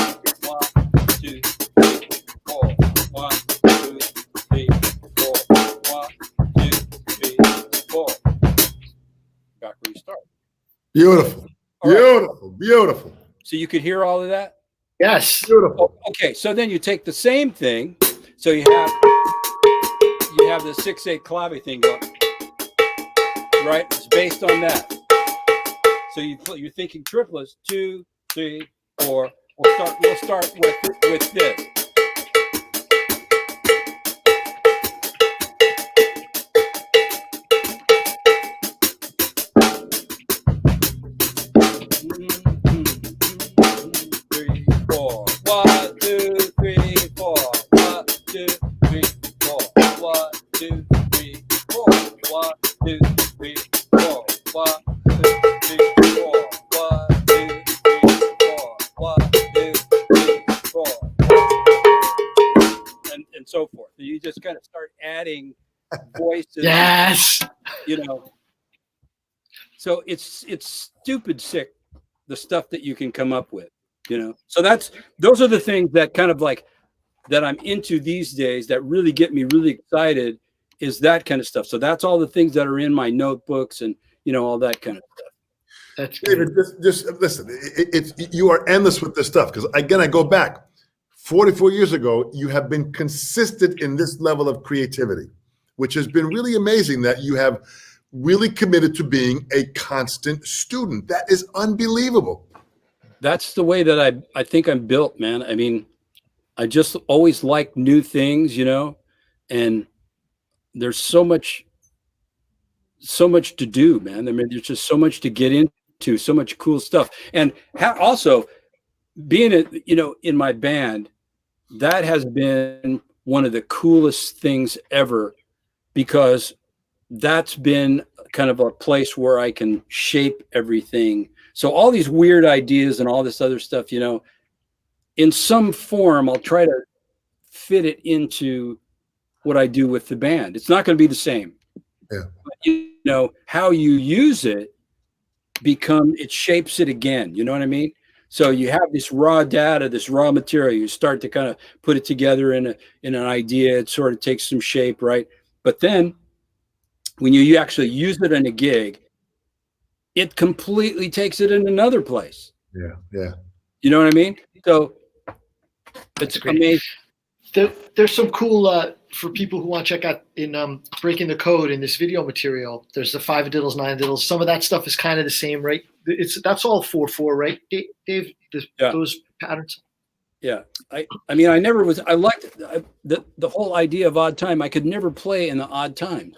1, 2, 3, 4. 1, 2, 3, 4. Back where you start. Beautiful. Beautiful. Right. Beautiful. So you could hear all of that? Yes. Beautiful. Okay, so then you take the same thing. So you have the 6/8 clave thing going, right? It's based on that. So you're thinking triplets, 2, 3, 4. We'll start with this. So forth. You just kind of start adding voices. Yes. You know. So it's stupid sick, the stuff that you can come up with, you know. So those are the things that kind of like that I'm into these days that really get me really excited, is that kind of stuff. So that's all the things that are in my notebooks and, you know, all that kind of stuff. That's David, just listen, you are endless with this stuff. Because again, I go back 44 years ago, you have been consistent in this level of creativity, which has been really amazing that you have really committed to being a constant student. That is unbelievable. That's the way that I think I'm built, man. I mean, I just always like new things, and there's so much to do, man. I mean, there's just so much to get into, so much cool stuff. And also being in my band, that has been one of the coolest things ever, because that's been kind of a place where I can shape everything. So all these weird ideas and all this other stuff, in some form, I'll try to fit it into what I do with the band. It's not going to be the same. Yeah. But, how you use it it shapes it again. You know what I mean? So you have this raw data, this raw material. You start to kind of put it together in an idea. It sort of takes some shape, right? But then when you actually use it in a gig, it completely takes it in another place. Yeah. You know what I mean? So That's it's great. amazing. There's some cool for people who want to check out in Breaking the Code in this video material. There's the 5-diddles, 9-diddles. Some of that stuff is kind of the same, right? That's all 4/4, right, Dave? Those patterns. Yeah. I mean, I liked the whole idea of odd time. I could never play in the odd time.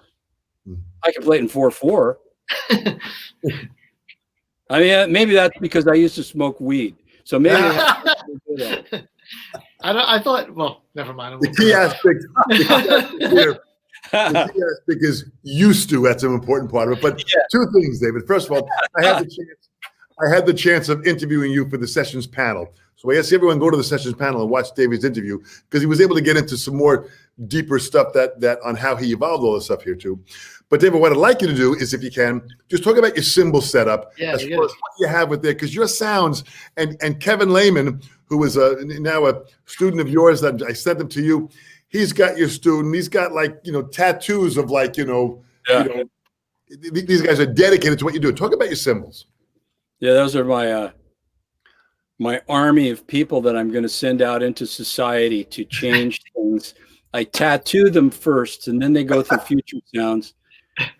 I could play it in 4/4. I mean, maybe that's because I used to smoke weed. So maybe I thought, well, never mind. The key aspect here, the key aspect is used to. That's an important part of it. But two things, David. First of all, I had the chance of interviewing you for the Sessions panel. So I asked everyone go to the Sessions panel and watch David's interview, because he was able to get into some more deeper stuff that on how he evolved all this stuff here too. But David, what I'd like you to do is, if you can, just talk about your cymbal setup, as far as what you have with there, because your sounds and Kevin Lehman, who is now a student of yours, that I sent him to you. He's got your student. He's got tattoos of these guys are dedicated to what you do. Talk about your cymbals. Yeah, those are my army of people that I'm going to send out into society to change things. I tattoo them first, and then they go through Future Sounds,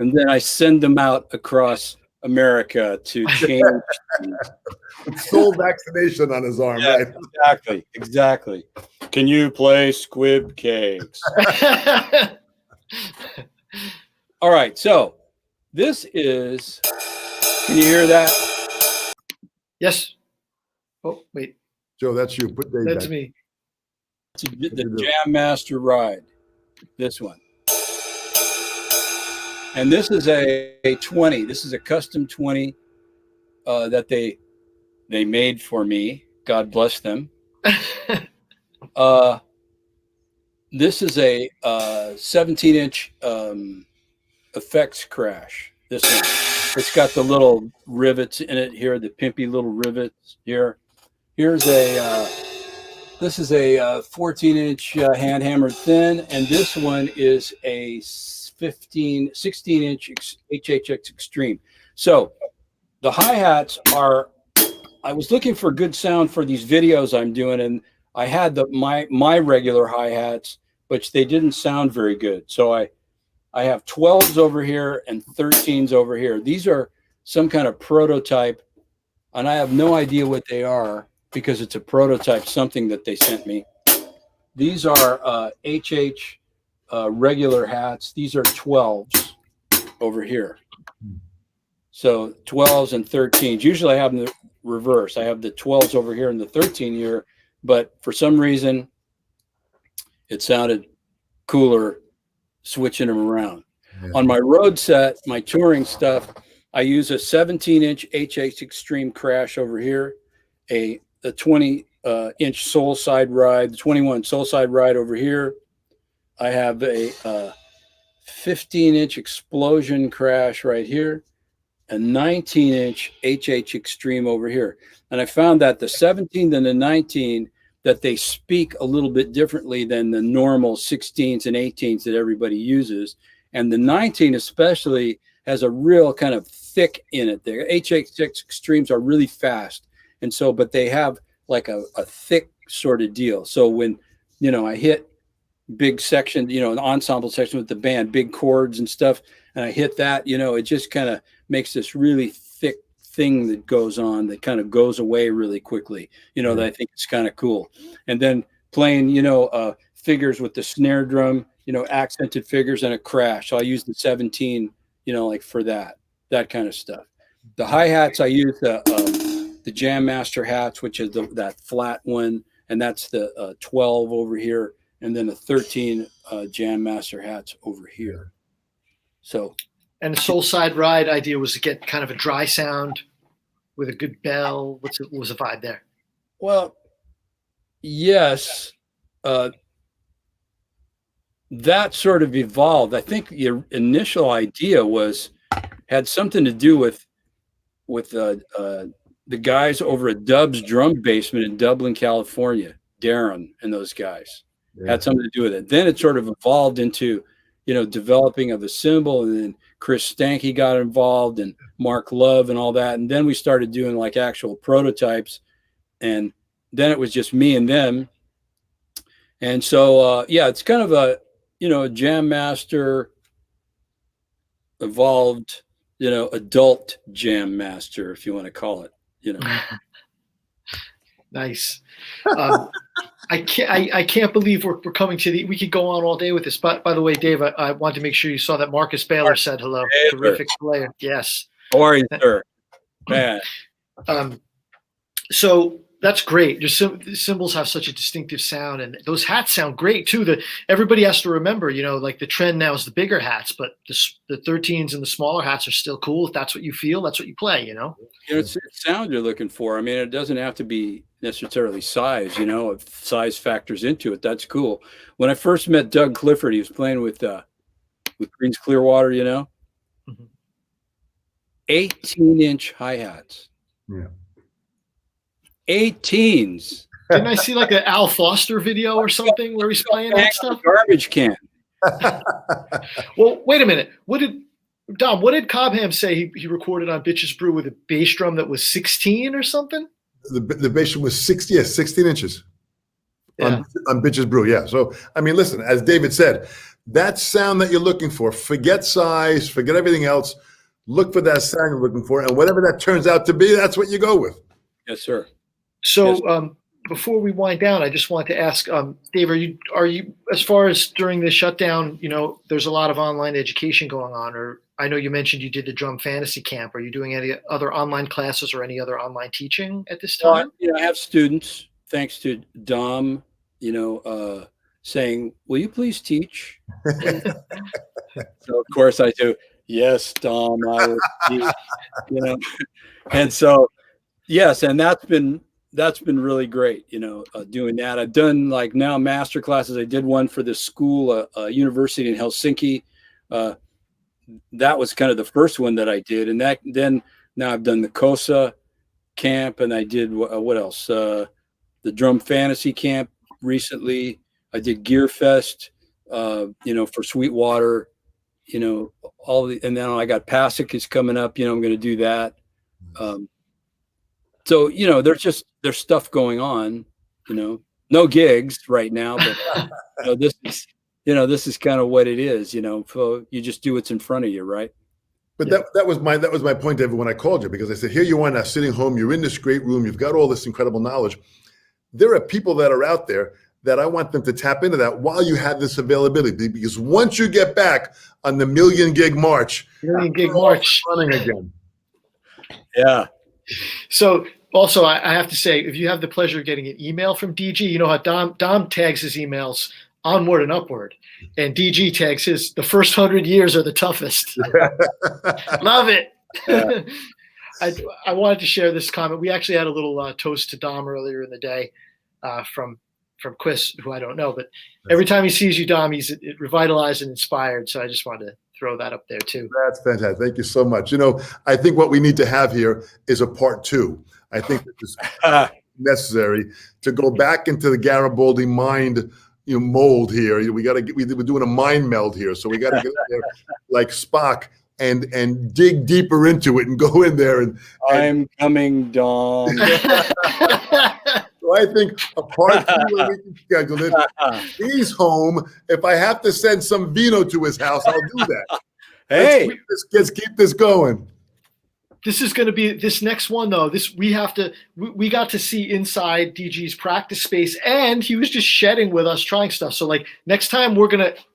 and then I send them out across America to change things. Soul vaccination on his arm, right? Exactly. Can you play squib cakes? All right, so this is, can you hear that? Yes. Oh, wait. Joe, that's you. Put Dave That's back. me. The Jam Master Ride, this one. And this is a 20. This is a custom 20 that they made for me. God bless them. This is a 17-inch effects crash. This one. It's got the little rivets in it here, the pimpy little rivets here. Here's this is a 14-inch hand hammered thin, and this one is a 16-inch HHX Extreme. So the hi-hats are, I was looking for good sound for these videos I'm doing, and I had my regular hi-hats, but they didn't sound very good. So I have 12s over here and 13s over here. These are some kind of prototype, and I have no idea what they are because it's a prototype, something that they sent me. These are HH regular hats. These are 12s over here. So 12s and 13s. Usually I have them the reverse. I have the 12s over here and the 13 here, but for some reason it sounded cooler switching them around. Yeah. On my road set, my touring stuff, I use a 17-inch HH Extreme Crash over here, a 20-inch Soul Side Ride, the 21 Soul Side Ride over here. I have a 15-inch Explosion Crash right here, a 19-inch HH Extreme over here. And I found that the 17 and the 19, that they speak a little bit differently than the normal 16s and 18s that everybody uses. And the 19 especially has a real kind of thick in it. The HH Extremes are really fast. And so, but they have like a thick sort of deal. So when, I hit big section, an ensemble section with the band, big chords and stuff, and I hit that, it just kind of makes this really thick thing that goes on that kind of goes away really quickly, that I think is kind of cool. And then playing, figures with the snare drum, accented figures and a crash. So I use the 17, like for that kind of stuff. The hi-hats, I use the Jam Master hats, which is that flat one, and that's the 12 over here, and then the 13 Jam Master hats over here. So, and the Soul Side Ride idea was to get kind of a dry sound with a good bell. What was the vibe there? Well, yes, that sort of evolved. I think the initial idea had something to do with the guys over at Dub's Drum Basement in Dublin, California. Darren and those guys had something to do with it. Then it sort of evolved into, developing of a cymbal, and then Chris Stanky got involved, and Mark Love and all that. And then we started doing like actual prototypes, and then it was just me and them. And so, it's kind of a Jam Master evolved, adult Jam Master, if you want to call it, Nice. I can't believe we're coming to we could go on all day with this. But by the way, Dave, I wanted to make sure you saw that Marcus Baylor said hello. Terrific player. Yes. How are you, sir? Man. So that's great. Your cymbals have such a distinctive sound, and those hats sound great too. Everybody has to remember, like the trend now is the bigger hats, but the 13s and the smaller hats are still cool. If that's what you feel, that's what you play. It's sound you're looking for. I mean, it doesn't have to be necessarily size. If size factors into it, that's cool. When I first met Doug Clifford, he was playing with Green's Clearwater. 18-inch hi-hats. Yeah. 18s. Didn't I see like an Al Foster video or something where he's playing that stuff? Garbage can. Well, wait a minute. What did Cobham say he recorded on Bitches Brew with a bass drum that was 16 or something? The bass drum was 16 inches on Bitches Brew. Yeah. So, I mean, listen, as David said, that sound that you're looking for, forget size, forget everything else. Look for that sound you're looking for, and whatever that turns out to be, that's what you go with. Yes, sir. So before we wind down, I just wanted to ask, Dave, are you as far as during the shutdown, there's a lot of online education going on, or I know you mentioned you did the drum fantasy camp. Are you doing any other online classes or any other online teaching at this time? I have students, thanks to Dom, saying, will you please teach? So of course I do. Yes, Dom, I will teach, and so, yes. And that's been really great, doing that. I've done like now master classes. I did one for this school, a university in Helsinki. That was kind of the first one that I did. And then now I've done the COSA camp, and I did what else? The drum fantasy camp recently. I did Gear Fest, for Sweetwater, and then I got Pasek is coming up, I'm going to do that. So, there's stuff going on, no gigs right now, but this is kind of what it is, so you just do what's in front of you. Right. But that was my point, David, when I called you, because I said, here you are now sitting home, you're in this great room, you've got all this incredible knowledge. There are people that are out there that I want them to tap into that while you have this availability, because once you get back on the million gig march, running again. Yeah. So also, I have to say, if you have the pleasure of getting an email from DG, you know how Dom tags his emails onward and upward, and DG tags his the first 100 years are the toughest. Love it. Yeah. I wanted to share this comment. We actually had a little toast to Dom earlier in the day from Chris, who I don't know, but every time he sees you, Dom, he's revitalized and inspired. So I just wanted to throw that up there too. That's fantastic. Thank you so much. I think what we need to have here is a part 2. I think this is necessary to go back into the Garibaldi mind, mold here. We're doing a mind meld here, so we got to get there like Spock and dig deeper into it and go in there and I'm coming, Dom. So I think a part 2 where we can schedule it. He's home. If I have to send some vino to his house, I'll do that. Hey, Let's keep this going. This is going to be this next one though. We got to see inside DG's practice space, and he was just shedding with us, trying stuff. So like next time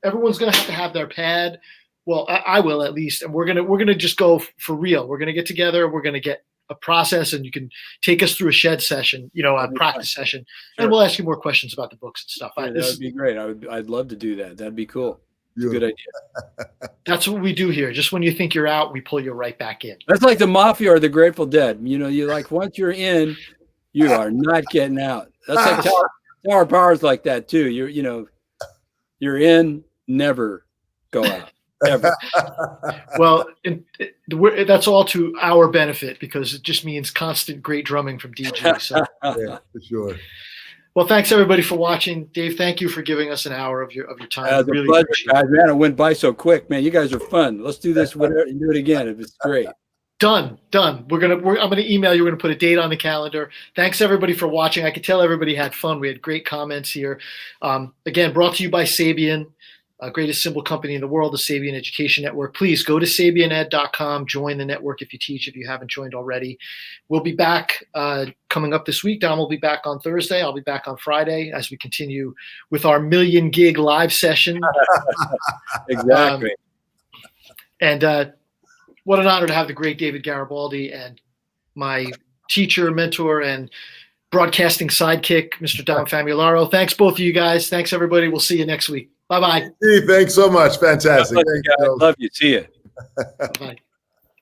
everyone's gonna have their pad. Well, I will at least, and we're gonna just go for real. We're gonna get together. We're gonna get a process, and you can take us through a shed session, a practice session, and we'll ask you more questions about the books and stuff. that would be great. I'd love to do that. That'd be cool. It's a good idea. That's what we do here. Just when you think you're out, we pull you right back in. That's like the Mafia or the Grateful Dead. You like once you're in, you are not getting out. That's like Tower Power's like that too. You're in, never go out. Ever. Well, that's all to our benefit because it just means constant great drumming from DG. So yeah, for sure. Well, thanks everybody for watching. Dave, thank you for giving us an hour of your time. It's a pleasure, guys. Man, it went by so quick, man. You guys are fun. Let's do this whatever and do it again if it's great. Done. I'm gonna email you. We're gonna put a date on the calendar. Thanks everybody for watching. I could tell everybody had fun. We had great comments here. Again, brought to you by Sabian. Greatest cymbal company in the world, the Sabian Education Network. Please go to sabianed.com, join the network if you haven't joined already. We'll be back coming up this week. Don will be back on Thursday. I'll be back on Friday as we continue with our million gig live session. Exactly. And what an honor to have the great David Garibaldi and my teacher, mentor, and broadcasting sidekick, Mr. Don Famularo. Thanks, both of you guys. Thanks, everybody. We'll see you next week. Bye-bye. Steve, thanks so much. Fantastic. Thanks, guys. Love you. See you. Bye-bye.